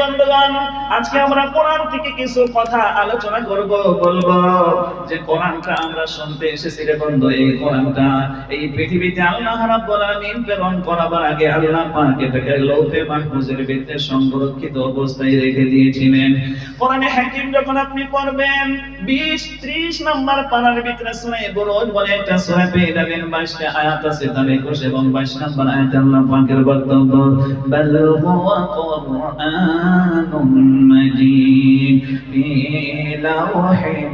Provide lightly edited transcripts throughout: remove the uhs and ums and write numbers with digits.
বন্ধুগণ, আজকে আমরা কোরআন থেকে কিছু কথা আলোচনা করব, বলবো যে কোরআনটা আমরা শুনতে এসেছি রে বন্ধু। এই কোরআনটা এই পৃথিবীতে আল্লাহ রাব্বুল আলামিন প্রেরণ করার আগে আল্লাহ পাক এটাকে লৌহে মাহফুজের ভিতরে সংরক্ষিত অবস্থায় রেখে দিয়েছিলেন। কোরআনে হাকিম যখন আপনি পড়বেন 20-30 নম্বর পারার ভিতরে সূরা বুরুজ বলে একটা সূরা পেয়ে যাবেন, 22টা আয়াত আছে, তার 21 এবং 22 নম্বর আয়াতে আল্লাহ পাকের বক্তব্য, বাল হুয়া কুরআনুম মাজিদ ফি লাওহিম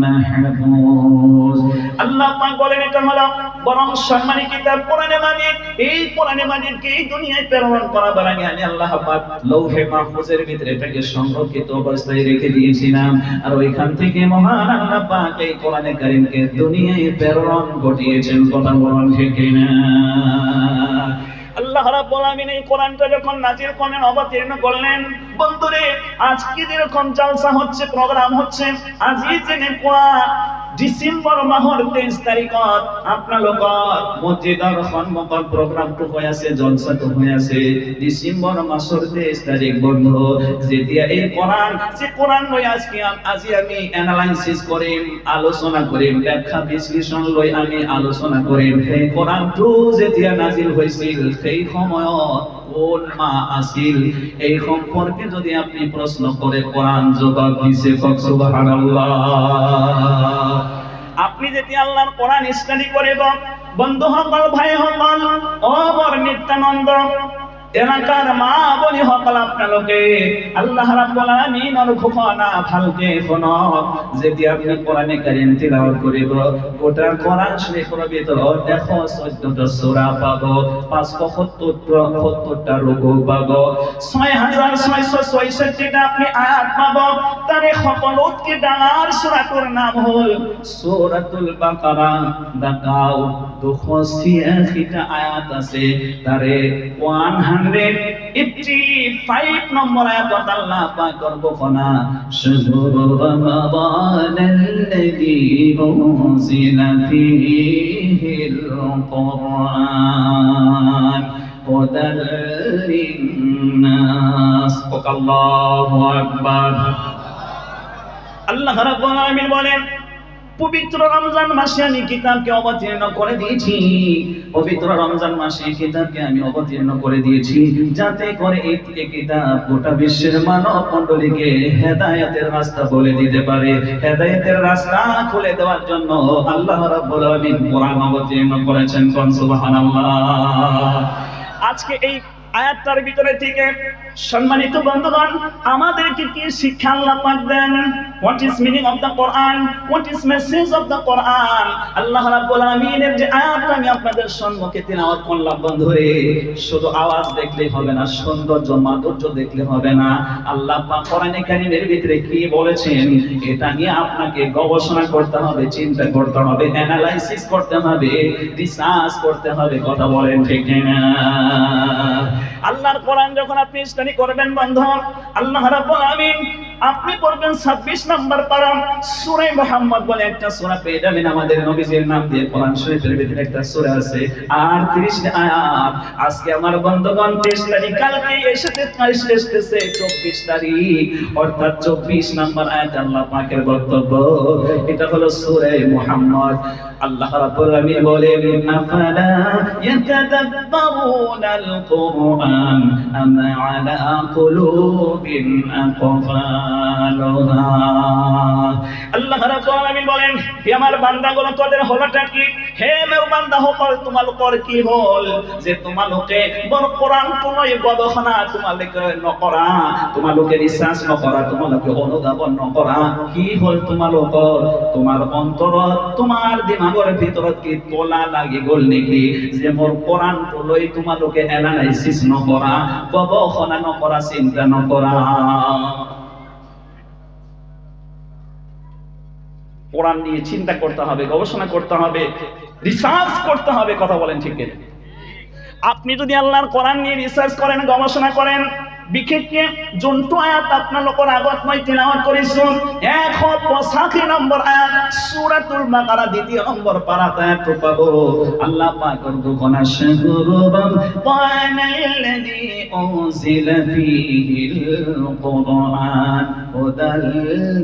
মাহফুজ। আল্লাহ পাক বলেন এটা হলো বরং সম্মানী কিতাব কোরআনে মাজিদ। এই কোরআনে মাজিদকে এই দুনিয়ায় প্রেরণ করার আগে আমি আল্লাহ পাক লৌহে মাহফুজের ভিতরে এটাকে সংরক্ষিত অবস্থায় রেখে দিয়েছিলাম, আর ওইখান থেকে মহান আল্লাহ পাক এই কোরআনে কারীমকে দুনিয়ায় প্রেরণ ঘটিয়েছেন। কথা বলেন ঠিক কিনা? আল্লাহ রাব্বুল আলামিন এই কোরআনটা যখন নাজিল করলেন, অবতীর্ণ করলেন, বন্ধুরে আজকে যেরকম জলসা হচ্ছে, প্রোগ্রাম হচ্ছে, আজই জেনে কোরআন ডিসেম্বর মাসের 23 তারিখত আপনালোকৰ মসজিদৰ সন্মুখত প্ৰগ্ৰামটো হৈ আছে, জলসাটো হৈ আছে। ডিসেম্বর মাসের 23 তারিখ বন্ধু, যেতিয়া এই কোরআন যে কোরআন লৈ আজি আমি এনালাইসিস কৰিম, আলোচনা কৰিম, ব্যাখ্যা বিশ্লেষণ লৈ আমি আলোচনা কৰিম। সেই কোরআনটো যেতিয়া নাজিল হৈছিল সেই সময়ত কোন মা আছিল এই সম্পর্কে যদি আপনি প্রশ্ন করে কোরআন জবাব দিছে, সুবহানাল্লাহ। আপনি যদি আল্লাহর কোরআন স্টাডি করিব বন্ধু সকল, ভাই সকল, অবর নিত্যানন্দ এলাকার মা বলি সকল, আপনালোকে আল্লাহ রাব্বুল আলামিনৰ ঘোষণা ভালকে শুনক। যেতিয়া আপনি কোরআনে কারীম তিলাওয়াত করিব, গোটা কোরআন শরীফের ভিতর 114টা সূরা পাব, 570টা রুকু পাব, 6666টা আপনি আয়াত পাব। তার সকলতকে ডাঙৰ সূরাটোৰ নাম হল সূরাতুল বাকারা। দেখাও 286টা আয়াত আছে, তারে 185 নম্বর আয়াত আল্লাহ পাক ঘোষণা, শাহরুর রমাদানাল্লাযী উনজিলা ফীহিল কুরআন হুদাল লিন্নাস। আল্লাহু আকবার। আল্লাহ রাব্বুল আলামিন বলেন, পবিত্র রমজান মাসে আমি কিতাবকে অবতীর্ণ করে দিয়েছি, পবিত্র রমজান মাসে কিতাবকে আমি অবতীর্ণ করে দিয়েছি যাতে করে এই কিতাব গোটা বিশ্বের মানব মণ্ডলীকে হেদায়েতের রাস্তা বলে দিতে পারে। হেদায়েতের রাস্তা খুলে দেওয়ার জন্য আল্লাহ রাব্বুল আলামিন কোরআন অবতীর্ণ করেছেন। সুবহানাল্লাহ। আজকে এই আয়াতটার ভিতরে থেকে সম্মানিত বন্ধুগণ আমাদেরকে কি শিক্ষা আল্লাহ পাক দেন? What is meaning of the Quran? What is message of the Quran? আল্লাহ রাব্বুল আলামিনের যে আয়াতটা আমি আপনাদের সম্মুখে তিলাওয়াত করলাম বন্ধুরে, শুধু আওয়াজ দেখলেই হবে না, সৌন্দর্য মাধুর্য দেখলে হবে না। আল্লাহ পাক কোরআনে কারীমের ভিতরে কি বলেছেন এটা নিয়ে আপনাকে গবেষণা করতে হবে, চিন্তা করতে হবে, অ্যানালাইসিস করতে হবে, রিসার্চ করতে হবে। কথা বলেন ঠিক না? আল্লাহর কোরআন যখন আপনি স্টাডি করবেন বন্ধু, আল্লাহ রাব্বুল আলামিন আপনি পড়বেন 26 নম্বর পারা সূরা মুহাম্মদ বলে একটা সূরা পেয়ে যাবেন। আমাদের নবীজির নাম দিয়ে কোরআন শরীফের ভিতরে একটা সূরা আছে, 38 আয়াত। আজকে আমার বন্ধুগণ 23 তারিখ, কালকে এসেছে 24 তারিখ, অর্থাৎ 24 নম্বর আয়াত আল্লাহ পাকের বক্তব্য। এটা হলো সূরা মুহাম্মদ। আল্লাহ রাব্বুল আলামিন বলেন, আফালা ইয়াতাদাব্বারুনাল কুরআন আম আলা কুলুবিন আকফালুহা। আল্লাহ রাব্বুল আলামিন বলেন, হে আমার বান্দাগুলো তোদের হলোটা কি? হে আমার বান্দা সকল তোমালোকৰ কি হল যে তোমালোকে বড় কোরআন কোনই গবেষণা তোমালোকে নকৰা, তোমালোকে রিসার্চ নকৰা, তোমালোকে অনুধাবন নকৰা। কি হল তোমালোকৰ? তোমার অন্তৰত, তোমার দিমাগৰ ভিতৰত কি তোলা লাগি গল নেকি যে মোর কোরআন লৈ তোমালোকে এনালাইসিস নকৰা, গবেষণা নকৰা, চিন্তা নকৰা? কোরআন নিয়ে চিন্তা করতে হবে, গবেষণা করতে হবে, রিসার্চ করতে হবে। কথা বলেন ঠিক কিনা? আপনি যদি আল্লাহর কোরআন নিয়ে রিসার্চ করেন, গবেষণা করেন, বিশেষকে যোনটো আয়াত আপোনালোকৰ আগত মই তিলাওয়াত কৰিছো 185 নম্বৰ আয়াত সূরাতুল বাকারা 2 নম্বৰ পারাত আয়াতটো পাব। আল্লাহ পাকৰ ঘোষণা শাহরুবান ওয়ানাল্লাযী উনজিলা ফীহিল কুরআন হুদাল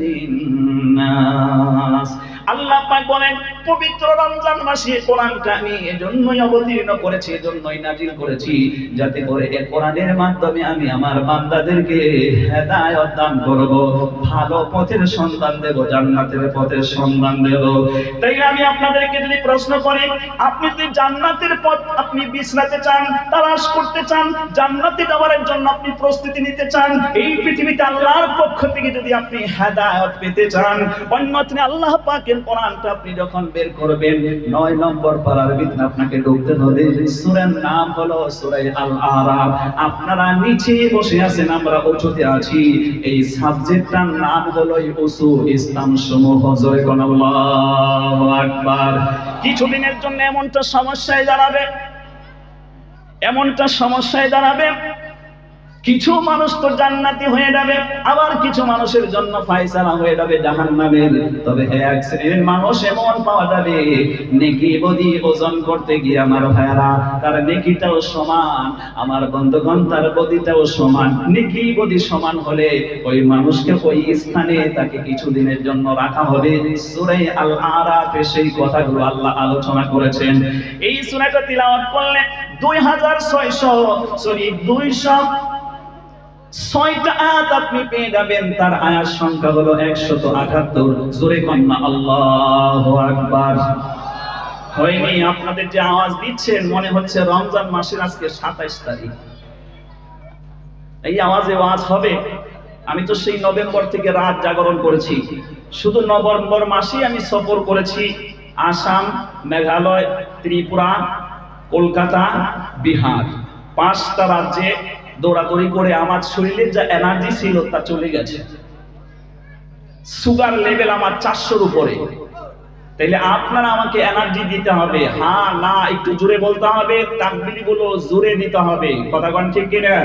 লিন্নাস। আল্লাহ পাক বলেন পবিত্র রমজান মাসে কোরআনটা আমি এজন্যই অবতীর্ণ করেছি, এজন্যই নাজিল করেছি, যাতে করে এই কোরআনের মাধ্যমে আমি আমার বান্দাদেরকে হেদায়েত দান করব, ভালো পথের সন্ধান দেব, জান্নাতের পথের সন্ধান দেব। তাই আমি আপনাদেরকে যদি প্রশ্ন করি, আপনি যদি জান্নাতের পথ আপনি বিছরাতে চান, তালাশ করতে চান, জান্নাতে যাওয়ার জন্য আপনি প্রস্তুতি নিতে চান, এই পৃথিবীতে আল্লাহর পক্ষ থেকে যদি আপনি হেদায়েত পেতে চান, অন্যথায় আল্লাহ পাকের কোরআনটা আপনি যখন বের করবেন 9 নম্বর পারার ভিতরে আপনাকে ঢুকতে হবে। সূরার নাম হলো সূরা আল আরাফ। আপনারা নিচে বসে আছেন, আমরা উঁচুতে আছি, এই সাবজেক্টটার নাম হলো উসুল ইসলাম সমূহ। জয় কোন আল্লাহু আকবার। কিছুদিনের জন্য এমনটা সমস্যায় দাঁড়াবে, কিছু মানুষ তো জান্নাতি হয়ে যাবে, আবার কিছু মানুষের জন্য ফয়সালা হয়ে যাবে জাহান্নামের। তবে এক শ্রেণীর মানুষ এমন পাওয়া যাবে, নেকি বদি ওজন করতে গিয়ে আমার ভাইরা তার নেকিটাও সমান, আমার বন্ধুগণ তার বদিটাও সমান। নেকি বদি সমান হলে ওই মানুষকে ওই স্থানে তাকে কিছুদিনের জন্য রাখা হবে। সূরা আল আরাফে সেই কথাগুলো আল্লাহ আলোচনা করেছেন। এই সূরাটা তিলাওয়াত করলে 206টা আয়াত আপনি পেয়ে যাবেন। তার আয়াত সংখ্যা হলো 178। জোরে কন্না আল্লাহু আকবার। হয়নি? আপনাদের যে আওয়াজ দিচ্ছেন মনে হচ্ছে রমজান মাসের আজকে 27 তারিখ। এই আওয়াজে ওয়াজ হবে। আমি তো সেই নভেম্বর থেকে রাত জাগরণ করেছি। শুধু নভেম্বর মাসেই আমি সফর করেছি আসাম, মেঘালয়, ত্রিপুরা, কলকাতা, বিহার, 5টা রাজ্যে দৌড়াদৌড়ি করে আমার শরীরের যা এনার্জি ছিল তা চলে গেছে। সুগার লেভেল আমার 400-র উপরে। তাইলে আপনারা আমাকে এনার্জি দিতে হবে, হ্যাঁ না একটু জোরে বলতে হবে, তাকবীর গুলো জোরে দিতে হবে। কথা কোন ঠিক কিনা?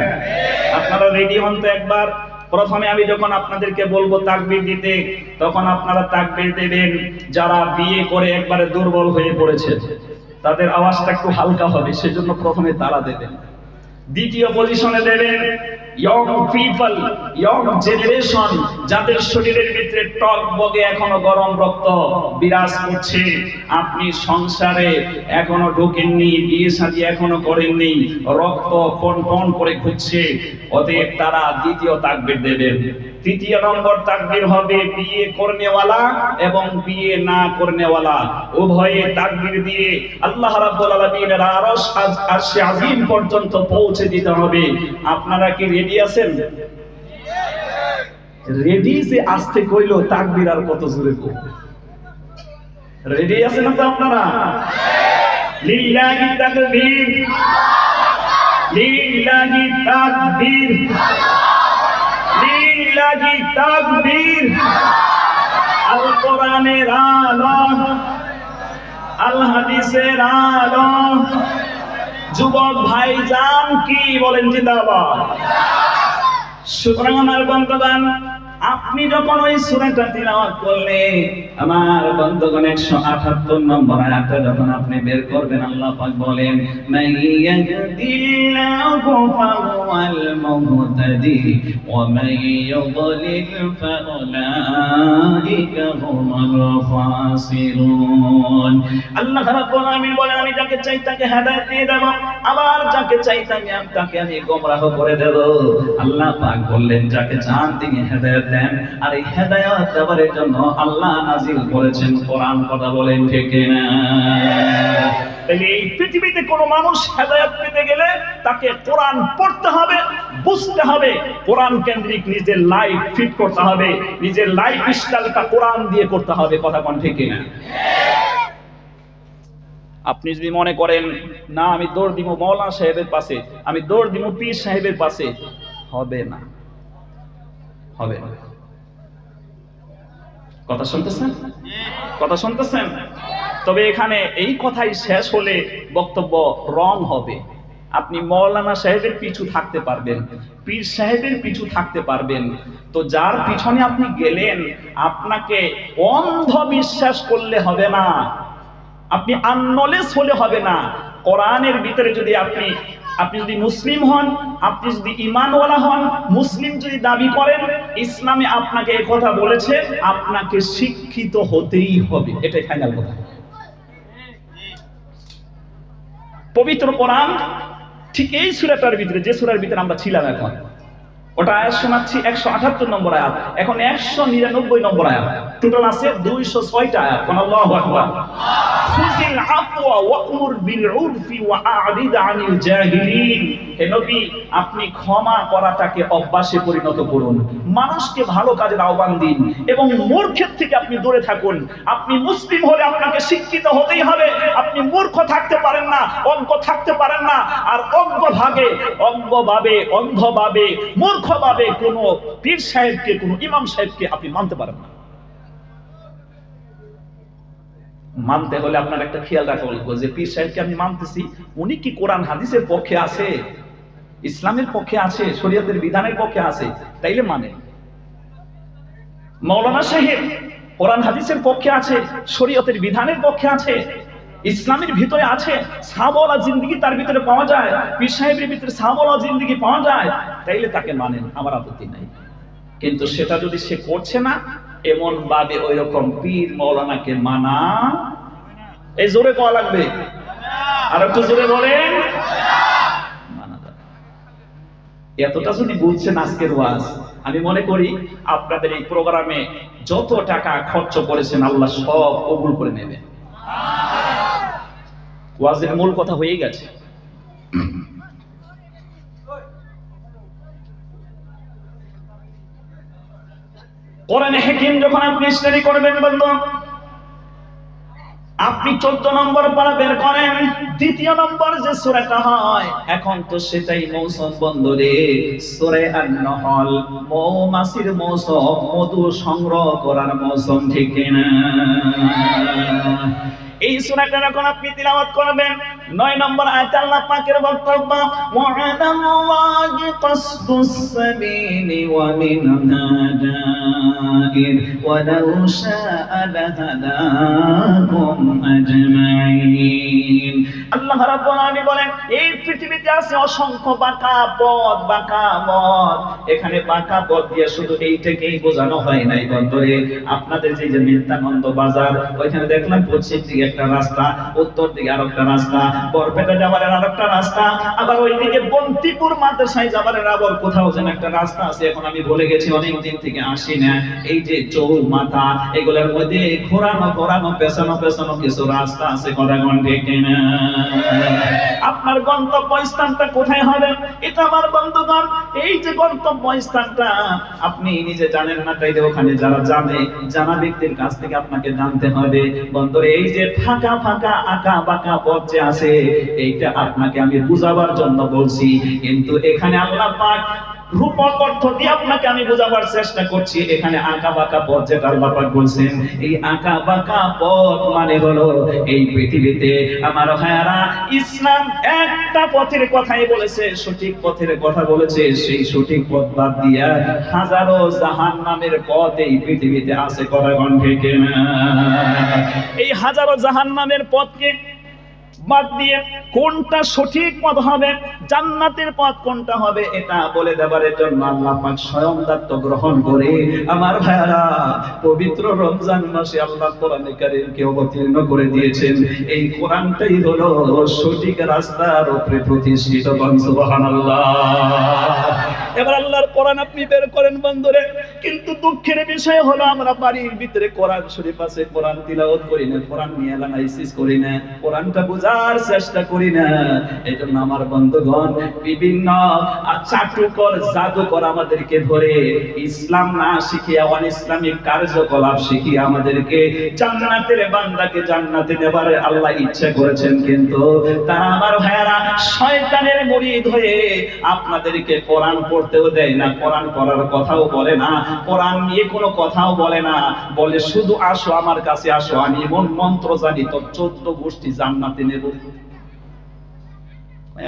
আপনারা রেডি হন তো একবার। প্রথমে আমি যখন আপনাদেরকে বলবো তাকবীর দিতে, তখন আপনারা তাকবীর দেবেন। যারা বিয়ে করে একবারে দুর্বল হয়ে পড়েছে তাদের আওয়াজটা একটু হালকা হবে, সেজন্য প্রথমে তারা দেবেন। দ্বিতীয় পজিশনে দেবেন ইয়ং পিপল, ইয়ং জেনারেশন, যাদের শরীরের ভিতরে টকবগে এখনো গরম রক্ত বিরাজ করছে, আপনি সংসারে এখনো ঢোকেননি, বিয়ে শাদী এখনো করেননি, রক্ত পন করে ঘুরছে, অতএব তারা দ্বিতীয় তাকবীর দেবেন। তৃতীয় নম্বর তাকবীর হবে বিয়ে করনেওয়ালা এবং বিয়ে না করনেওয়ালা উভয়ে তাকবীর দিয়ে আল্লাহ রাব্বুল আলামিনের আরশ আজিম পর্যন্ত পৌঁছে দিতে হবে। আপনারা কি রেডি আছেন? রেডি যে আসতে কইলো তাকবীর আর কত জোরে করব? রেডি আছেন তো আপনারা? লিল্লাহি তাকবীর, লিল্লাহি তাকবীর, লিল্লাহি তাকবীর। আল কোরআনের আলো, আল হাদিসের আলো। যুবক ভাইজান কি বলেন? জিন্দাবাদ। সুতরাং আমার বন্ধুগণ, আপনি যখন ওই সূরাটা তিলাওয়াত করলেন, আমার বন্ধুগণ 178 নম্বর আয়াতটা যখন আপনি বের করবেন, আল্লাহ পাক বলেন মাইয়াহদিল্লাহু ফাহুয়াল মুহতাদি ওয়া মাইয়ুদ্লিল ফাউলাইকা হুমুল ফাসিরুন। আল্লাহ রাব্বুল আলামিন বলেন আমি যাকে চাই তাকে হেদায়েত দিয়ে দেব, আবার যাকে চাই তাকে আমি গোমরাহ করে দেব। আল্লাহ পাক বললেন যাকে চান তিনি হেদায়েত দেন, আর এই হেদায়েত দেওয়ার জন্য আল্লাহ নাজিল করেছেন কোরআন। কথা বলেন ঠিক কিনা? তাহলে এই পৃথিবীতে কোনো মানুষ হেদায়েত পেতে গেলে তাকে কোরআন পড়তে হবে, বুঝতে হবে, কোরআন কেন্দ্রিক নিজের লাইফ ফিট করতে হবে, নিজের লাইফ স্টাইলটা কোরআন দিয়ে করতে হবে। কথা কোন ঠিক কিনা? আপনি যদি মনে করেন না আমি দৌড় দিব মাওলানা সাহেবের পাশে, আমি দৌড় দিব পীর সাহেবের পাশে, হবে না, হবে না। কথা শুনতেছেন? কথা শুনতেছেন? তবে এখানে এই কথাই শেষ হলে বক্তব্য রং হবে। আপনি মৌলানা সাহেবের পিছু থাকতে পারবেন, পীর সাহেবের পিছু থাকতে পারবেন, তো যার পিছনে আপনি গেলেন আপনাকে অন্ধ বিশ্বাস করলে হবে না, আপনি আননলেজ হলে হবে না। কোরআনের ভিতরে যদি আপনি যদি মুসলিম হন, আপনি যদি ঈমানওয়ালা হন, মুসলিম যদি দাবি করেন, ইসলামে আপনাকে এই কথা বলেছে আপনাকে শিক্ষিত হতেই হবে, এটাই ফাইনাল কথা। পবিত্র কোরআন ঠিক এই সূরাটার ভিতরে, যে সূরার ভিতরে আমরা ছিলাম এখন, ওটা আয়াত শোনাচ্ছি 178 নম্বর আয়াত, এখন 199 নম্বর আয়াত, টোটাল আছে 206টা আয়াত। আল্লাহু আকবার। খুযিল আফওয়া ওয়া'মুর বিল উরফি ওয়া আ'রিদ আনিল জাহিলিন। হে নবী, আপনি ক্ষমা করাটাকে অভ্যাসে পরিণত করুন, মানুষকে ভালো কাজের আহ্বান দিন এবং মূর্খের থেকে আপনি দূরে থাকুন। আপনি মুসলিম হলে আপনাকে শিক্ষিত হতেই হবে, আপনি মূর্খ থাকতে পারেন না, অজ্ঞ থাকতে পারেন না। আর অন্ধভাবে মূর্খভাবে কোন পীর সাহেবকে, কোন ইমাম সাহেবকে আপনি মানতে পারেন না। মানতে হলে আপনার একটা খেয়াল রাখা লাগবে যে পীর সাহেবকে আমি মানতেছি, উনি কি কোরআন হাদিসের পক্ষে আছে, ইসলামের পক্ষে আছে, শরীয়তের বিধানের পক্ষে আছে, তাইলে মানে। মাওলানা সাহেব কোরআন হাদিসের পক্ষে আছে, শরীয়তের বিধানের পক্ষে আছে, ইসলামের ভিতরে আছে, সাহাবাওয়ালা জিন্দেগি তার ভিতরে পাওয়া যায়, পীর সাহেবের ভিতরে সাহাবাওয়ালা জিন্দেগি পাওয়া যায়, তাইলে তাকে মানেন, আমার আপত্তি নাই। কিন্তু সেটা যদি সে করছে না, এমন ভাবে ওই রকম পীর মাওলানাকে মানা, এই জোরে কওয়া লাগবে, আর একটু জোরে বলেন, মানা যাবে। এতটা যদি বুঝছেন আজকের ওয়াজ, আমি মনে করি আপনাদের এই প্রোগ্রামে যত টাকা খরচ করেছেন আল্লাহ সব কবুল করে নেবে। ওয়াজের মূল কথা হয়ে গেছে। কোরআনে হাকিম যখন আপনি স্টাডি করবেন বন্ধু, আপনি 14 নম্বর পারা বের করেন, দ্বিতীয় নম্বর যে সূরাটা হয়, এখন তো সেটাই মৌসুম বন্ধরে, সূরা আন-নাহল, মৌমাছির মৌসুম, মধু সংগ্রহ করার মৌসুম, ঠিক না? এই সূরাটা যখন আপনি তিলাওয়াত করবেন, 9 নম্বর আয়াতে আল্লাহ পাকের বক্তব্য, ওয়া আলাল্লাহি কাসদুস সাবিলি ওয়া মিনহা দাইর ওয়া লাউ শাআ লাহাদাকুম আজমাইন। আল্লাহ রাব্বুল আলামিন বলেন, এই পৃথিবীতে আছে অসংখ্য বাঁকা পথ, বাঁকা মত। এখানে বাঁকা পথ দিয়ে শুধু এইটাকেই বোঝানো হয় নাই বন্ধুরে। আপনাদের যে মিত্তানন্দ বাজার, ওইখানে দেখলাম পশ্চিম দিকে একটা রাস্তা, উত্তর দিকে আরেকটা রাস্তা, বরপেটা যাবার আরেকটা রাস্তা, আবার ওইদিকে বন্তিপুর মাদ্রাসায় যাবার আবার কোথাও যেন একটা রাস্তা আছে, এখন আমি ভুলে গেছি, অনেক দিন থেকে আসি না। এই যে চৌমাথা, এগুলোর মধ্যে ঘোরানো পেছানো কিছু রাস্তা আছে, কথা কোন ঠিক না? আপনার গন্তব্য স্থানটা কোথায় হবে, এটা আমার বন্ধুগণ, এই যে গন্তব্য স্থানটা আপনি নিজে জানেন না, তাইলে ওখানে যারা জানা ব্যক্তির কাছ থেকে আপনাকে জানতে হবে। বন্ধুরে, এই যে ফাঁকা আঁকা বাঁকা পথ যে আছে, এইটা আপনাকে আমি বুঝাবার জন্য বলছি, কিন্তু এখানে আল্লাহ পাক রূপক অর্থ দিয়ে আপনাকে আমি বোঝাবার চেষ্টা করছি। এখানে আঁকা বাঁকা পথ যেটা আল্লাহ পাক বলছেন, এই আঁকা বাঁকা পথ মানে হলো এই পৃথিবীতে আমার ভাইয়ারা, ইসলাম একটা পথের কথাই বলেছে, সঠিক পথের কথা বলেছে, সেই সঠিক পথ বাদ দিয়া হাজারো জাহান্নামের পথ এই পৃথিবীতে আছে, কথা কোন ঠিক না? এই হাজারো জাহান্নামের পথকে বাদ দিয়ে কোনটা সঠিক পথ হবে, জান্নাতের পথ কোনটা হবে, এটা বলে দেবার জন্য আল্লাহ পাক স্বয়ং দায়িত্ব গ্রহণ করে আমার ভাইয়ারা পবিত্র রমজান মাসে আল্লাহ কোরআনে কারীমকে অবতীর্ণ করে দিয়েছেন। এই কোরআনটাই হলো সঠিক রাস্তার উপরে প্রতিষ্ঠিত। সুবহানাল্লাহ। এবার আল্লাহর কোরআন আপনি বের করেন বন্ধুরে, কিন্তু দুঃখের বিষয় হলো আমরা বাড়ির ভিতরে কোরআন শরীফ আছে, কোরআন তিলাওয়াত করি না, কোরআন নিয়ে অ্যানালাইসিস করি না, কোরআনটা বোঝার চেষ্টা করি না। এই জন্য আমার বন্ধুগণ, বিভিন্ন চাটুকর জাদুকর আমাদেরকে ধরে ইসলাম না শিখিয়ে অন ইসলামিক কার্যকলাপ শিখিয়ে আমাদেরকে জান্নাতের বান্দাকে জান্নাতে নেবার আল্লাহ ইচ্ছা করেছেন, কিন্তু তারা আমার ভাইয়ারা শয়তানের মুরিদ হয়ে আপনাদেরকে কোরআন পড়তেও দেয় না, কোরআন পড়ার কথাও বলে না, কোরআন নিয়ে কোনো কথাও বলে না, বলে শুধু আসো আমার কাছে আসো, আমি এমন মন্ত্র জানি তো 14 গোষ্ঠী জান্নাতে নেব।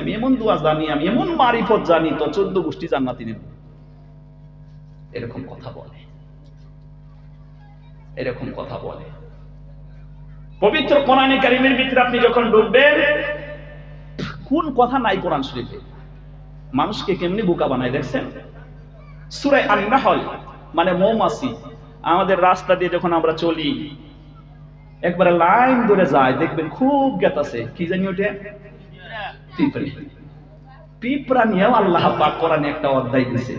আমি এমন দোয়া জানি, আমি এমন মারিফত জানি, তো 14 গোষ্ঠী জান্নাতি নেব। এরকম কথা বলে, এরকম কথা বলে। পবিত্র কোরআনে কারীমের ভিতরে আপনি যখন ঢুকবেন, কোন কথা নাই কোরআন শরীফে? মানুষকে কেমনি বোকা বানায় দেখছেন? সূরা আন-নাহল মানে মৌমাছি, আমাদের রাস্তা দিয়ে যখন আমরা চলি একবারে লাইন ধরে যায়, দেখবেন খুব জ্ঞাত আছে, কি জানি ওটা পিঁপড়া। পিঁপড়া নিয়েও আল্লাহ পাক কোরআনে একটা অধ্যায় দিয়েছে,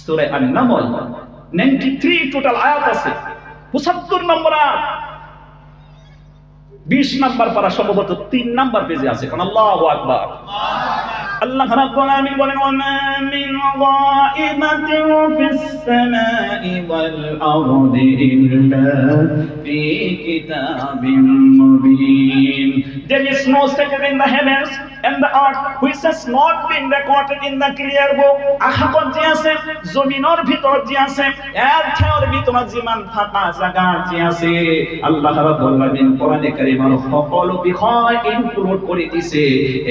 সূরা আন-নাহল 93 টোটাল আয়াত আছে, 75 নম্বর আয়াত, 20 নম্বর পারা সম্ভবত 3 নম্বর পেজে আছে। কোন আল্লাহু আকবার। আল্লাহ রাব্বুল আলামিন বলেন, ওয়া মিন গায়িবাতিন ফিস সামাই ওয়াল আরদি ইল্লা ফি কিতাবিন Mubin. There is no secret in the heavens and the earth which has not been recorded in the clear book. আকাশত যে আছে, জমিনের ভিতর যে আছে, এর ঠাওর ভিতর জিমান ফাঁকা জায়গা যে আছে, আল্লাহ রাব্বুল আলামিন কোরআনে কারীমের সকল বিষয় ইনক্লুড করে দিয়েছে।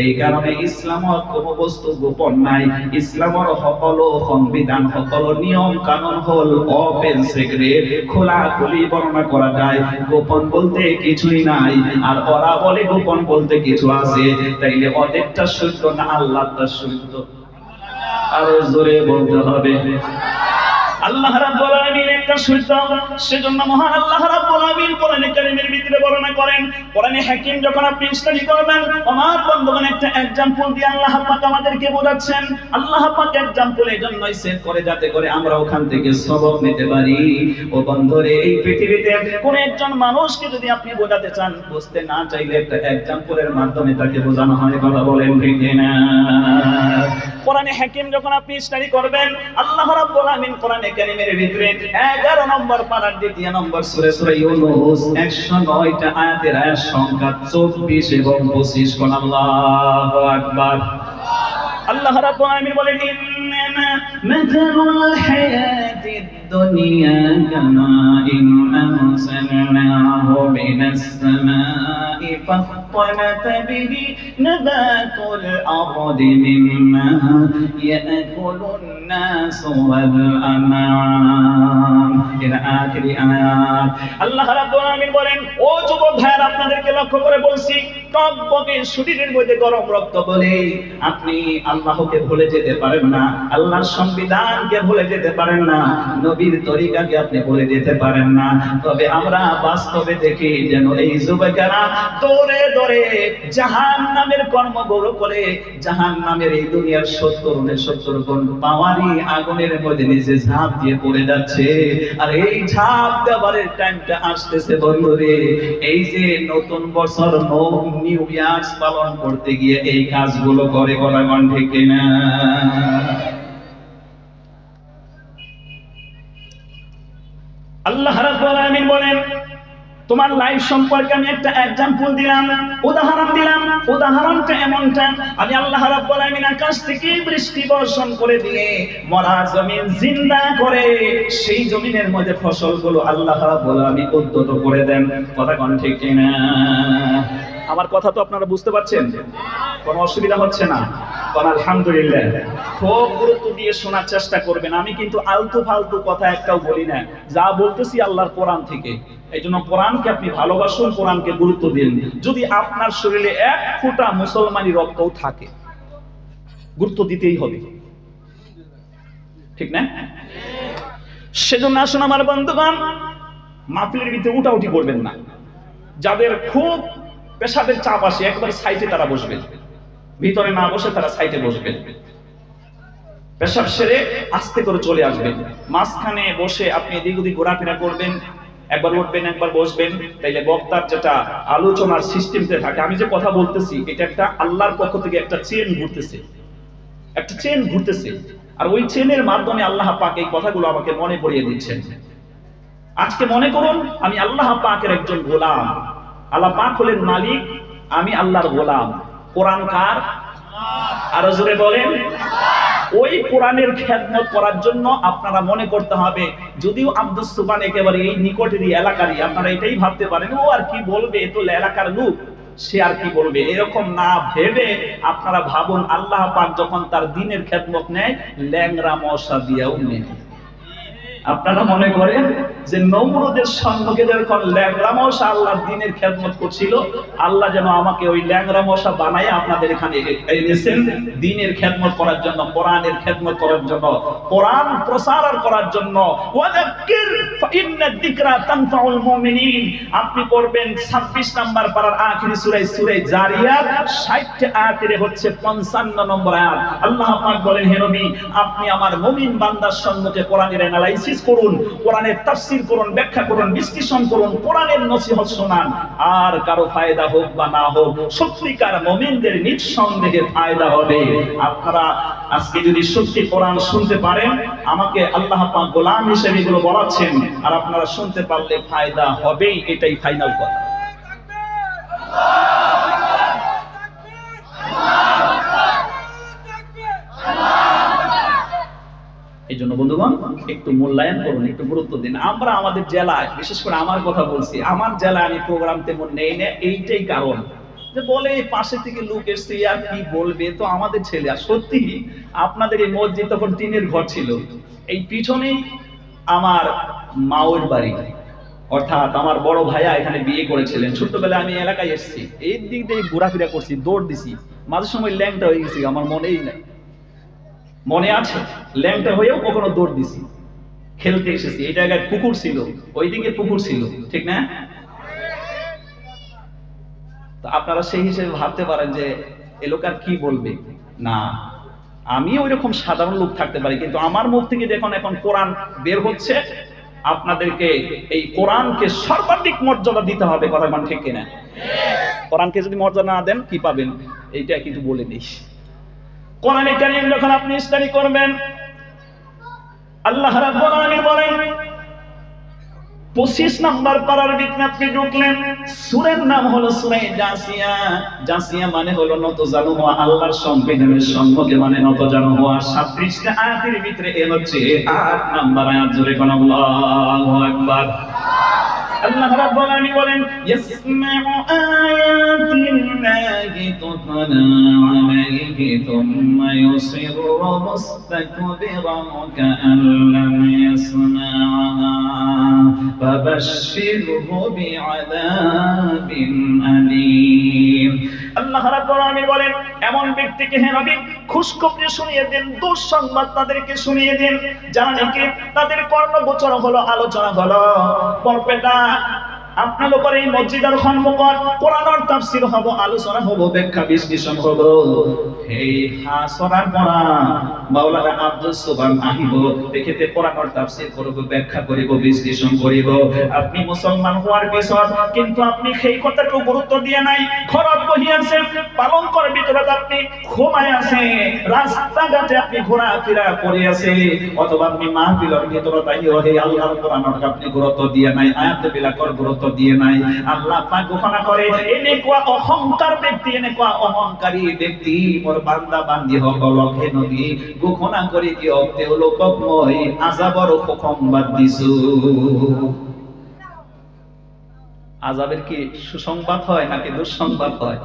এই কারণে ইসলামত কোনো বস্তু গোপন নাই। ইসলামের সকল সংবিধান, সকল নিয়ম কানুন হল ওপেন সিক্রেট, খোলাখুলি বর্ণনা করা যায়। গোপন বলতে কিছুই নাই, আর ওরা বলে গোপন বলতে কিছু আছে। তাইলে ওদেরটা সত্য না আল্লাহটা সত্য? আরো জোরে বলতে হবে। আল্লাহ রাব্বুল আলামিন একটা সত্য, সেজন্য মহান আল্লাহ রাব্বুল আলামিন কোরআনে কারীমের ভিতরে বর্ণনা করেন। কোরআনে হাকিম যখন আপনি স্টাডি করবেন, আমার বন্ধুগণ একটা एग्जांपल দিয়ে আল্লাহ পাক আমাদেরকে বোঝাচ্ছেন। আল্লাহ পাক एग्जांपल এই জন্যই সেট করে যাতে করে আমরা ওখান থেকে সবক নিতে পারি। ও বন্ধুরে, এই পৃথিবীতে কোন একজন মানুষকে যদি আপনি বোঝাতে চান, বুঝতে না চাইলে একটা एग्जांपलের মাধ্যমে তাকে বোঝানো হয়। কথা বলেন ঠিক না? কোরআনে হাকিম যখন আপনি স্টাডি করবেন, আল্লাহ রাব্বুল আলামিন কোরআনে কারীমের ভিতরে 11 নম্বর পারার 2 নম্বর সূরা সূরা ইউনূস 109টা আয়াতের আয়াত সংখ্যা 24 এবং 25। কোন আল্লাহু আকবার। আল্লাহ রাব্বুল আলামিন বলেন, ইন্নামা মাতালুল হায়াতিদ দুনিয়া কামাইন আনসালনাহু মিনাস সামাই ফাখতালাতা বিহি নাবাতুল আরদি মিম্মা ইয়াকুলুন নাস ওয়াল আনআম ইলা আখিরি আয়াত। আল্লাহ রাব্বুল আলামিন বলেন, ও যুবক ভাইরা, আপনাদেরকে লক্ষ্য করে বলছি, টকবকে শরীরের মধ্যে গরম রক্ত বলে আপনি আল্লাহকে ভুলে যেতে পারেন না, আল্লাহর সংবিধানকে ভুলে যেতে পারেন না, নবীর তরিকাকে আপনি ভুলে যেতে পারেন না। তবে আমরা বাস্তবে দেখি যেন এই যুবকেরা দৌড়ে দৌড়ে জাহান্নামের কর্মগুলো করে জাহান্নামের এই দুনিয়ার 70 গুণ পাওয়ারই আগুনের মধ্যে নিজে ঝাঁপ দিয়ে পড়ে যাচ্ছে। আর এই ঝাঁপ দেওয়ার টাইমটা আসতেছে বন্ধুরে, এই যে নতুন বছর নিউ ইয়ার্স পালন করতে গিয়ে এই কাজগুলো করে। কথা কোন ঠিক কিনা? আল্লাহ রাব্বুল আলামিন বলেন, তোমার লাইফ সম্পর্কে আমি একটা एग्जांपल দিলাম, উদাহরণ দিলাম। উদাহরণটা এমনটা, আমি আল্লাহ রাব্বুল আলামিন আকাশ থেকে বৃষ্টি বর্ষণ করে দিয়ে মরা জমিন জিন্দা করে সেই জমিনের মধ্যে ফসলগুলো আল্লাহ রাব্বুল আলামিন উদ্যত করে দেন। কথা কোন ঠিক কিনা? আমার কথা তো আপনারা বুঝতে পারছেন? কোনো অসুবিধা হচ্ছে না? কোন আলহামদুলিল্লাহ। খুব গুরুত্ব দিয়ে শোনার চেষ্টা করবেন। আমি কিন্তু আলতু ফালতু কথা একটাও বলি না, যা বলতেছি আল্লাহর কোরআন থেকে। এই জন্য কোরআনকে আপনি ভালোবাসুন, কোরআনকে গুরুত্ব দিন। যদি আপনার শরীরে এক ফোঁটা মুসলমানি রক্তও থাকে, গুরুত্ব দিতেই হবে, ঠিক না? সেজন্য আসুন আমার বন্ধুগণ, মাহফিলের ভিতরে উঠাউঠি করবেন না। যাদের খুব পেশাবের চাপ আসে, একবার সাইডে তারা বসবেন, ভিতরে না বসে তারা সাইডে বসবেন। পেশাব সেরে আস্তে করে চলে আসবেন। মাঝখানে বসে আপনি এদিক ওদিক ঘোরাফেরা করবেন, একবার উঠবেন একবার বসবেন। তাইলে বক্তার যেটা আলোচনার সিস্টেমতে থাকে, আমি যে কথা বলতেছি এটা একটা আল্লাহর পক্ষ থেকে একটা চেন ঘুরতেছে, একটা চেন ঘুরতেছে। আর ওই চেনের মাধ্যমে আল্লাহ পাক এই কথাগুলো আমাকে মনে পড়িয়ে দিচ্ছেন। আজকে মনে করুন আমি আল্লাহ পাকের একজন গোলাম, আল্লাহ পাক হলেন মালিক, আমি আল্লাহর গোলাম। কোরআন কার? আরো জোরে বলেন। ওই কোরআনের খেদমত করার জন্য আপনারা মনে করতে হবে, যদিও আব্দুস সুবহান একেবারে এই নিকটেরই এলাকারই, আপনারা এটাই ভাবতে পারেন ও আর কি বলবে, এ তো এলাকার লোক, সে আর কি বলবে, এরকম না ভেবে আপনারা ভাবুন আল্লাহ পাক যখন তার দ্বীনের খেদমত নেয় ল্যাংড়া মশা দিয়েও নেয়। আপনারা মনে করেন যে নমরুদের সম্মুখে যখন ল্যাংড়া মশা আল্লাহর দ্বীনের খেদমত করছিল, আল্লাহ যেন আমাকে ওই ল্যাংড়া মশা বানায় আপনাদের এখানে এনেছেন দ্বীনের খেদমত করার জন্য, কোরআনের খেদমত করার জন্য, কোরআন প্রচার করার জন্য। ওয়াযাক্কির ফাইন্না যিকরা তানফাউল মুমিনিন। আপনি পড়বেন 26 নম্বর পারার আখিরি সূরা জারিয়াত 60 আয়াতের হচ্ছে 55 নম্বর আয়াত। আল্লাহ পাক বলেন, হে নবী আপনি আমার মুমিন বান্দার সম্মুখে কোরআনের অ্যানালাইসিস করুন, কোরআনের তাফসীর করুন, ব্যাখ্যা করুন, বিশ্লেষণ করুন, কোরআনের নসিহত শোনান। আর কারো ফায়দা হোক বা না হোক, সত্যিকার মুমিনদের নিঃসন্দেহে ফায়দা হবে। আপনারা আজকে যদি সত্যি কোরআন শুনতে পারেন, আমাকে আল্লাহ পাক গোলাম হিসেবে এগুলো বলাচ্ছেন, আর আপনারা শুনতে পারলে ফায়দা হবেই, এটাই ফাইনাল কথা। এই জন্য বন্ধুগণ একটু মূল্যায়ন করুন, একটু গুরুত্ব দিন। আমরা আমাদের জেলায়, বিশেষ করে আমার কথা বলছি, আমার জেলায় আমি প্রোগ্রাম তেমন নেই না, এইটাই কারণ যে বলে পাশে থেকে লোক এসছে আর কি বলবে, তো আমাদের ছেলে। আর সত্যি আপনাদের এই মসজিদ তখন টিনের ঘর ছিল, এই পিছনেই আমার মাওর বাড়ি, অর্থাৎ আমার বড় ভাইয়া এখানে বিয়ে করেছিলেন। ছোট্টবেলায় আমি এলাকায় এসেছি, এই দিক দিয়ে ঘোরাফেরা করছি, দৌড় দিছি, মাঝে সময় ল্যাংটা হয়ে গেছি, আমার মনেই নাই, মনে আছে ল্যাংটা হয়েও কখনো দৌড় দিছি, খেলতে এসেছি। এই জায়গায় পুকুর ছিল, ওইদিকে পুকুর ছিল, ঠিক না? তো আপনারা সেই হিসেবে ভাবতে পারেন যে এ লোক আর কি বলবে। না, আমি ওই রকম সাধারণ লোক থাকতে পারি, কিন্তু আমার মুখ থেকে যখন এখন কোরআন বের হচ্ছে, আপনাদেরকে এই কোরআনকে সর্বাধিক মর্যাদা দিতে হবে। কথা বলেন ঠিক কিনা? কোরআনকে যদি মর্যাদা না দেন কি পাবেন, এইটা কিন্তু বলে দিস। কোরআনে কারীম যখন আপনি স্টাডি করবেন, আল্লাহ রাব্বুল আলামিন বলেন 25 নম্বর পারার ভিতরে আপনি ঢুকলেন, সূরার নাম হলো সূরা জাসিয়া। জাসিয়া মানে হলো নত জানু হওয়া, আল্লাহর সংবিধানের সম্মুখে মানে নত জানু হওয়া। 37টা আয়াতের ভিতরে এ হচ্ছে 8 নম্বর আয়াত। জোরে কোন আল্লাহু আকবার। আল্লাহ রাব্বুল আলামিন বলেন, ইয়াসমাউ আয়াতিল্লাহি তুতলা আলাইহি তুম্মা ইউসিরু মুস্তাকবিরান কাআল্লাম ইয়াসমা'হা ফাবাশশিরহু বিআযাবিন আলীম। আল্লাহ রাব্বুল আলামিন বলেন, এমন ব্যক্তিকে হে নবী খুশখবরি শুনিয়ে দেন, দুঃসংবাদ তাদেরকে শুনিয়ে দেন, যারা নাকি তাদের কর্ণগোচর হলো, আলোচনা হলো, পরপেটা আপনার উপরে এই মসজিদের সম্মুখত কোরআনের তাফসীর হবে, আলোচনা হবে, ব্যাখ্যা বিশ্লেষণ হবে। এই হাসরার পড়া মাওলানা আব্দুল সুবহান আহিব দেখিতে কোরআনের তাফসীর করব, ব্যাখ্যা করিব, বিশ্লেষণ করিব। আপনি মুসলমান হওয়ার পিছত কিন্তু আপনি সেই কথাটুকু গুরুত্ব দিয়ে নাই, ঘরত বহি আছেন, পালঙ্কের ভিতরে আপনি ঘুমায় আছেন, রাস্তাঘাটে আপনি ঘোরাফেরা করে আছেন, অথবা আপনি মাহফিলের ভিতরে তাইও হে আল্লাহর কোরআনের আপনি গুরুত্ব দিয়ে নাই, আয়াত বিলাকর গুরুত্ব দিয়ে নাই। আল্লাহ পাক ঘোষণা করে, এনে কোয়া অহংকার ব্যক্তি, এনে কোয়া অহংকারী ব্যক্তি মোর বান্দা বান্দি সকল হে নবী ঘোষণা করে দিও তেওঁলোকক মই আযাবৰ সুসংবাদ দিছো। আযাবের কি সুসংবাদ হয় নাকি দুঃসংবাদ হয়?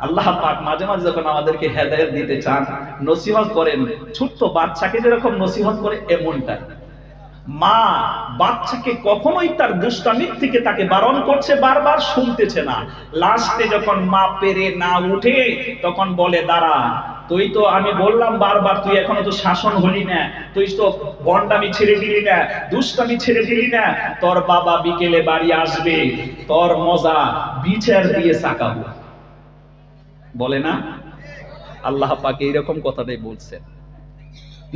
আল্লাহ পাক মাঝে মাঝে যখন আমাদেরকে হেদায়েত দিতে চান, নসিহত করেন, ছোট্ট বাচ্চাকে যেরকম নসিহত করে এমনটা। মা বাচ্চাকে কখনোই তার দুষ্টামির থেকে তাকে বারণ করছে, বারবার শুনতেছে না। লাস্টে যখন মা পেরে না উঠে তখন বলে, দাঁড়া, তুই তো আমি বললাম বারবার, তুই এখনো তো শাসন হলি না, তুই তো ভণ্ডামি ছেড়ে দিলি না, দুষ্টামি ছেড়ে দিলি না, তোর বাবা বিকেলে বাড়ি আসবে, তোর মজা বিচার দিয়ে চাকাবো। বলে না? আল্লাহ পাক এইরকম কথাটাই বলছেন।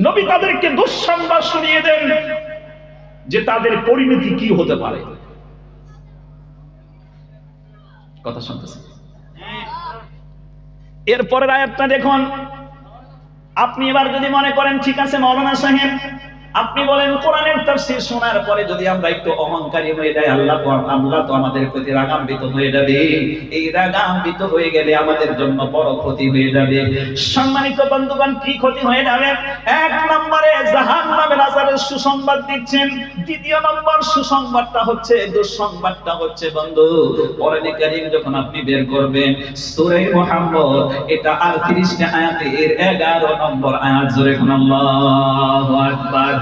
নবী তাদেরকে দুঃসংবাদ শুনিয়ে দেন যে তাদের পরিণতি কি হতে পারে। কথা শুনতেছেন? এরপরের আয়াতটা দেখুন। আপনি এবার যদি মনে করেন ঠিক আছে মাওলানা সাহেব, আপনি বলেন কোরআনের তাফসীর শোনার পরে যদি আমরা একটু অহংকারী হয়ে যাই, আল্লাহ তো আমাদের প্রতি রাগান্বিত হয়ে যাবে। এই রাগান্বিত হয়ে গেলে আমাদের জন্য বড় ক্ষতি হয়ে যাবে। সম্মানিত বন্ধুগণ, কি ক্ষতি হয়ে যাবে? এক নম্বরে জাহান্নামের আযাবের সুসংবাদ দিচ্ছেন। দ্বিতীয় নম্বর সুসংবাদটা হচ্ছে, দুঃসংবাদটা হচ্ছে বন্ধু, কোরআনে কারীম যখন আপনি বের করবেন সূরা মুহাম্মদ, এটা 38 আয়াতের 11 নম্বর আয়াত, জোরে কোন আল্লাহু আকবার।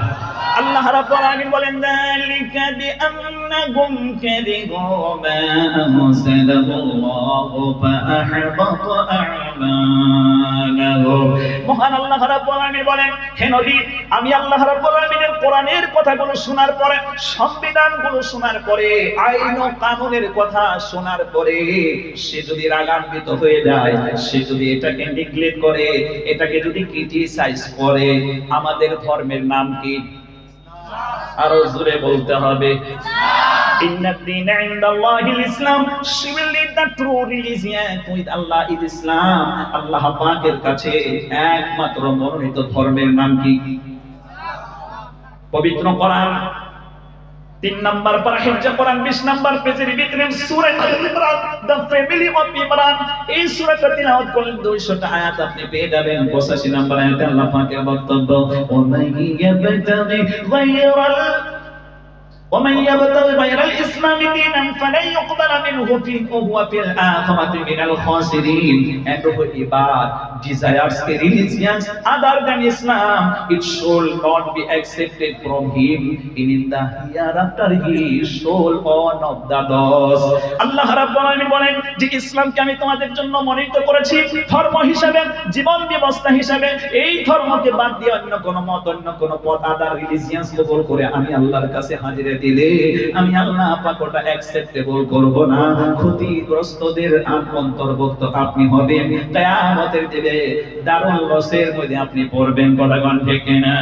আল্লাহ রাব্বুল আলামিন বলেন, যালিকা বিআন্নাহুম কাযিবু মা আনজালাল্লাহু ফাআহবাতা আ'মালাহুম। মহান আল্লাহ রাব্বুল আলামিন বলেন, হে নবী, আমি আল্লাহ রাব্বুল আলামিনের কোরআনের কথাগুলো শোনার পরে, সংবিধানগুলো শোনার পরে, আইন ও কানুনের কথা শোনার পরে সে যদি রাগান্বিত হয়ে যায়, সে যদি এটাকে নেগলেক্ট করে, এটাকে যদি ক্রিটিসাইজ করে, আমাদের ধর্মের নাম কি? আরো জোরে বলতে হবে, ইন্নাদ-দীনা ইনদাল্লাহিল ইসলাম। Surely the true religion with Allah is Islam. আল্লাহ পাকের কাছে একমাত্র মনোনীত ধর্মের নাম কি? পবিত্র কোরআন 3 নাম্বার পারা, হিজা কোরআন 20 নাম্বার পেজের ভিতরে সূরা Imran, the family of Imran, এই সূরাটা তিলাওয়াত করলে 200 টা আয়াত আপনি পেয়ে যাবেন। 85 নাম্বার আয়াতে আল্লাহ পাকের বক্তব্য, ومن يبتغي غير الإسلام دينا فلن يقبل منه وهو في الآخرة من الخاسرين. And whoever desires a religion other than Islam, it shall not be accepted from him, and in the hereafter he shall one of the lost. আল্লাহ রাব্বুল আলামিন বলেন যে ইসলামকে আমি তোমাদের জন্য মনোনীত করেছি ধর্ম হিসেবে, জীবন ব্যবস্থা হিসেবে। এই ধর্মকে বাদ দিয়ে অন্য কোন মত, অন্য কোন পথ, আদার রিলিজিয়াস কবুল করে আমি আল্লাহর কাছে হাজিরা দিলে আমি আল্লাহ পাক ওটা অ্যাকসেপ্টেবল করব না। ক্ষতিগ্রস্তদের অন্তর্ভুক্ত আপনি হবেন। কিয়ামতের দিনে দারুল লসের মধ্যে আপনি পড়বেন। কথা কোন ঠিক না?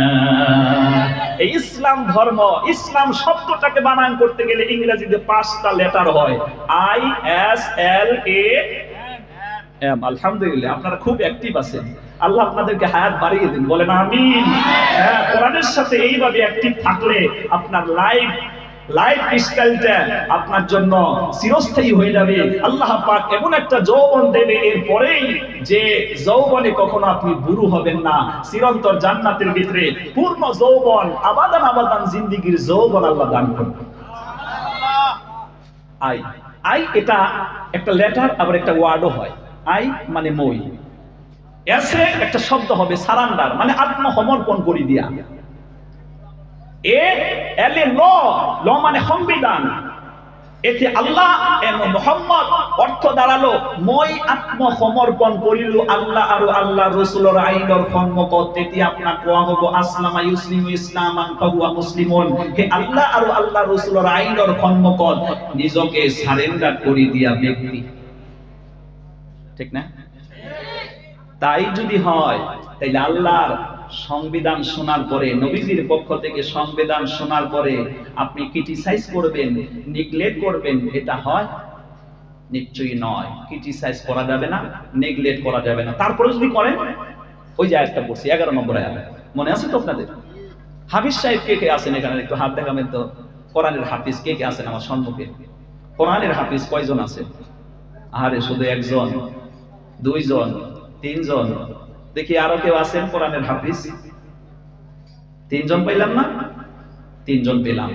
এই ইসলাম ধর্ম, ইসলাম শব্দটাকে বানান করতে গেলে ইংরেজিতে 5টা লেটার হয়, ISLAM। আলহামদুলিল্লাহ, আপনারা খুব অ্যাক্টিভ আছেন। আল্লাহ আপনাদেরকে হায়াত বাড়িয়ে দিন, বলেন আমিন। হ্যাঁ, কোরআনের সাথে এইভাবে অ্যাক্টিভ থাকলে আপনার লাইফ স্টাইলটা আপনার জন্য চিরস্থায়ী হয়ে যাবে। আল্লাহ পাক এমন একটা যৌবন দেবে এরপরেই, যে যৌবনে কখনো আপনি বুড়ো হবেন না, চিরন্তর জান্নাতের ভিতরে পূর্ণ যৌবন, আবাদান জিন্দেগীর যৌবন আল্লাহ দান করবেন। আই এটা একটা লেটার, আবার একটা ওয়ার্ডও হয়। আই মানে মই, এসে একটা শব্দ হবে সারান্ডার, মানে আত্মসমর্পণ করে দিয়া। ল মানে সংবিধান, এতে আল্লাহ এবং মুহাম্মদ অর্থ দাঁড়ালো মই আত্মসমর্পণ করিল আল্লাহ আর আল্লাহ রাসূলের আইনের সম্মুখত। এতে আপনার কোয়া হব আসলামা ইউসলিমু ইসলামান ফাহুয়া মুসলিমুন। হে আল্লাহ আর আল্লাহ রাসূলের আইনের সম্মুখত নিজকে সারেন্ডার করে দিয়া ব্যক্তি, ঠিক না? তাই যদি হয়, তাইলে আল্লাহর সংবিধান শোনার পরে, নবীজির পক্ষ থেকে সংবিধান শোনার পরে আপনি ক্রিটিসাইজ করবেন, নেগলেক্ট করবেন, এটা হয়? নিশ্চয়ই নয়। ক্রিটিসাইজ করা যাবে না, নেগলেক্ট করা যাবে না। তারপরে যদি করেন, ওই যে আয়াতটা পড়ছি 11 নম্বর আয়াত, মনে আছে তো আপনাদের? হাফিজ সাহেব কে কে আছেন এখানে? একটু হাত দেখাবেন তো। কোরআনের হাফিজ কে কে আছেন আমার সম্মুখে? কোরআনের হাফিজ কয়জন আছে? আরে শুধু একজন, দুইজন, তিনজন? দেখি আরো কেউ আছেন কোরআনের হাফিজ? 3 জন পাইলাম না? 3 জন পেলাম।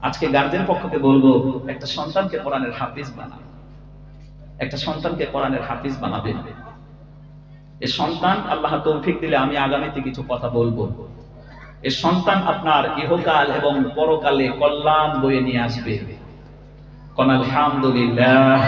আজকে গার্জেন পক্ষকে বলবো, একটা সন্তানকে কোরআনের হাফিজ বানান, একটা সন্তানকে কোরআনের হাফিজ বানাবেন। এই সন্তান আল্লাহ তৌফিক দিলে আমি আগামীতে কিছু কথা বলবো। এই সন্তান আপনার ইহকাল এবং পরকালে কল্যাণ বয়ে নিয়ে আসবে। কোন আলহামদুলিল্লাহ।